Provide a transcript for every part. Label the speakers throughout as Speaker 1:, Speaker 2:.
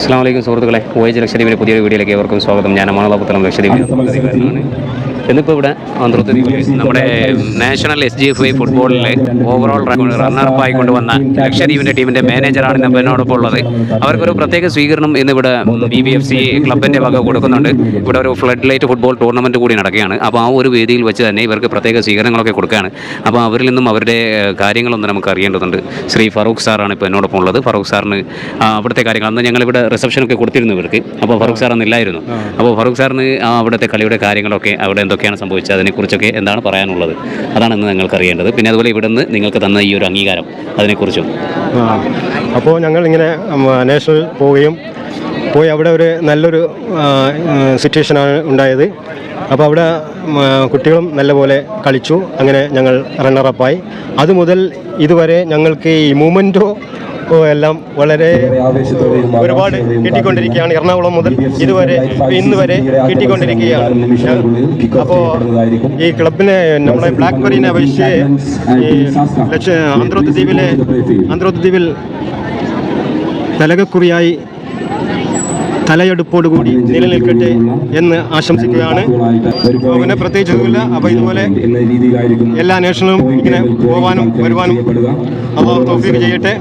Speaker 1: അസ്സലാമു സുഹൃത്തുക്കളെ, വോയേജ് ലക്ഷദ്വീപിൻ്റെ പുതിയൊരു വീഡിയോയിലേക്ക് ഏവർക്കും സ്വാഗതം. ഞാൻ അമാനദാപുത്തലം ലക്ഷദ്വീപിലാണ്. ഇന്നിപ്പോൾ ഇവിടെ ആന്ധ്രാദ്വീപിൽ നമ്മുടെ നാഷണൽ SGFI ഫുട്ബോളിലെ ഓവറോൾ റണ്ണറപ്പായി കൊണ്ടുവന്ന ലക്ഷദ്വീപിൻ്റെ ടീമിൻ്റെ മാനേജറാണ് ഇന്ന് എന്നോടൊപ്പം ഉള്ളത്. അവർക്കൊരു പ്രത്യേക സ്വീകരണം ഇന്നിവിടെ BBFC ക്ലബിൻ്റെ വക കൊടുക്കുന്നുണ്ട്. ഇവിടെ ഒരു ഫ്ലഡ് ലൈറ്റ് ഫുട്ബോൾ ടൂർണമെൻറ്റ് കൂടി നടക്കുകയാണ്. അപ്പോൾ ആ ഒരു വേദിയിൽ വെച്ച് തന്നെ ഇവർക്ക് പ്രത്യേക സ്വീകരണങ്ങളൊക്കെ കൊടുക്കുകയാണ്. അപ്പോൾ അവരിൽ നിന്നും അവരുടെ കാര്യങ്ങളൊന്നും നമുക്ക് അറിയേണ്ടതുണ്ട്. ശ്രീ ഫറൂഖ് സാറാണ് ഇപ്പോൾ എന്നോടൊപ്പം ഉള്ളത്. ഫറൂഖ് സാറിന് അവിടുത്തെ കാര്യങ്ങൾ അന്ന് ഞങ്ങളിവിടെ റിസപ്ഷനൊക്കെ കൊടുത്തിരുന്നു ഇവർക്ക്. അപ്പോൾ ഫറൂഖ് സാർ അന്നില്ലായിരുന്നു. അപ്പോൾ ഫറൂഖ് സാറിന് അവിടുത്തെ കളിയുടെ കാര്യങ്ങളൊക്കെ അവിടെ എന്തൊക്കെയാണ് സംഭവിച്ചത്, അതിനെക്കുറിച്ചൊക്കെ എന്താണ് പറയാനുള്ളത്, അതാണ് ഇന്ന് നിങ്ങൾക്ക് അറിയേണ്ടത്. പിന്നെ അതുപോലെ ഇവിടെ നിന്ന് നിങ്ങൾക്ക് തന്ന ഈ ഒരു അംഗീകാരം അതിനെക്കുറിച്ചും.
Speaker 2: അപ്പോൾ ഞങ്ങൾ ഇങ്ങനെ നാഷണൽ പോയി അവിടെ ഒരു നല്ലൊരു സിറ്റുവേഷനാണ് ഉണ്ടായത്. അപ്പോൾ അവിടെ കുട്ടികളും നല്ലപോലെ കളിച്ചു. അങ്ങനെ ഞങ്ങൾ റണ്ണറപ്പായി. അതുമുതൽ ഇതുവരെ ഞങ്ങൾക്ക് ഈ മൂവ്മെൻറ്റോ എല്ലാം വളരെ ഒരുപാട് കിട്ടിക്കൊണ്ടിരിക്കുകയാണ്. എറണാകുളം മുതൽ ഇന്ന് വരെ കിട്ടിക്കൊണ്ടിരിക്കുകയാണ്. അപ്പോൾ ഈ ക്ലബിനെ നമ്മുടെ ബ്ലാക്ക്ബെറിനെ അപേക്ഷിച്ച് ഈ ആന്ധ്രാദ്വീപിൽ തലകക്കുറിയായി തലയെടുപ്പോടുകൂടി നിലനിൽക്കട്ടെ എന്ന് ആശംസിക്കുകയാണ്. പിന്നെ പ്രത്യേകിച്ചൊന്നുമില്ല. അപ്പോൾ ഇതുപോലെ എല്ലാ നേഷണലും ഇങ്ങനെ പോകാനും വരുവാനും അല്ലാഹു തൗഫീഖ് ചെയ്യട്ടെ.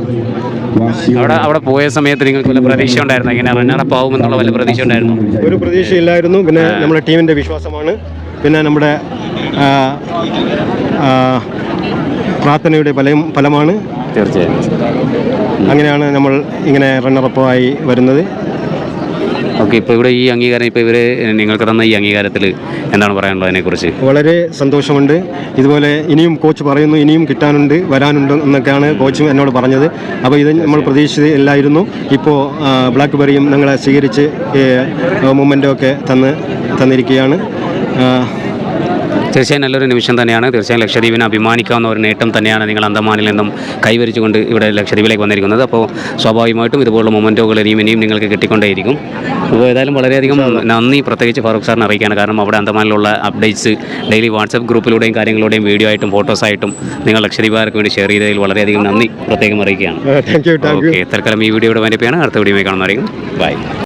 Speaker 1: അവിടെ പോയ സമയത്ത് നിങ്ങൾക്ക് വല്ല പ്രതീക്ഷ ഉണ്ടായിരുന്നു, ഇങ്ങനെ റണ്ണറപ്പ് ആവുമെന്നുള്ള വല്ല പ്രതീക്ഷ ഉണ്ടായിരുന്നു?
Speaker 2: ഒരു പ്രതീക്ഷയില്ലായിരുന്നു. പിന്നെ നമ്മുടെ ടീമിൻ്റെ വിശ്വാസമാണ്, പിന്നെ നമ്മുടെ പ്രാർത്ഥനയുടെ ഫലമാണ്.
Speaker 1: തീർച്ചയായും
Speaker 2: അങ്ങനെയാണ് നമ്മൾ ഇങ്ങനെ റണ്ണറപ്പായി വരുന്നത്.
Speaker 1: ഓക്കെ, ഇപ്പോൾ ഇവിടെ ഈ അംഗീകാരം, ഇപ്പോൾ ഇവർ നിങ്ങൾക്ക് തന്ന ഈ അംഗീകാരത്തിൽ എന്താണ് പറയാനുള്ളത് അതിനെക്കുറിച്ച്?
Speaker 2: വളരെ സന്തോഷമുണ്ട്. ഇതുപോലെ ഇനിയും കോച്ച് പറയുന്നു, ഇനിയും കിട്ടാനുണ്ട്, വരാനുണ്ട് എന്നൊക്കെയാണ് കോച്ചും എന്നോട് പറഞ്ഞത്. അപ്പോൾ ഇത് നമ്മൾ പ്രതീക്ഷിച്ചില്ലായിരുന്നു. ഇപ്പോൾ ബ്ലാക്ക്ബെറിയും ഞങ്ങളെ സ്വീകരിച്ച് മൂവ്മെൻറ്റും ഒക്കെ തന്നിരിക്കുകയാണ്.
Speaker 1: തീർച്ചയായും നല്ലൊരു നിമിഷം തന്നെയാണ്. തീർച്ചയായും ലക്ഷദ്വീപിനെ അഭിമാനിക്കാവുന്ന ഒരു നേട്ടം തന്നെയാണ് നിങ്ങൾ അന്തമാനിൽ നിന്നും കൈവരിച്ചുകൊണ്ട് ഇവിടെ ലക്ഷദ്വീപിലേക്ക് വന്നിരിക്കുന്നത്. അപ്പോൾ സ്വാഭാവികമായിട്ടും ഇതുപോലുള്ള മൊമെൻറ്റോകൾ ഇനിയും നിങ്ങൾക്ക് കിട്ടിക്കൊണ്ടേയിരിക്കും. അപ്പോൾ ഏതായാലും വളരെയധികം നന്ദി പ്രത്യേകിച്ച് ഫറൂഖ് സാറിന് അറിയിക്കുകയാണ്. കാരണം അവിടെ അന്തമാനിലുള്ള അപ്ഡേറ്റ്സ് ഡെയിലി വാട്സപ്പ് ഗ്രൂപ്പിലൂടെയും കാര്യങ്ങളുടെയും വീഡിയോ ആയിട്ടും ഫോട്ടോസായിട്ടും നിങ്ങൾ ലക്ഷദ്വീപുകാർക്ക് വേണ്ടി ഷെയർ ചെയ്തതിൽ വളരെയധികം നന്ദി പ്രത്യേകം അറിയിക്കുകയാണ്.
Speaker 2: Thank you.
Speaker 1: ഓക്കെ, തൽക്കാലം ഈ വീഡിയോയുടെ വനിപ്പയാണ്. അടുത്ത വീഡിയോ കാണുന്നതായിരിക്കും. ബൈ.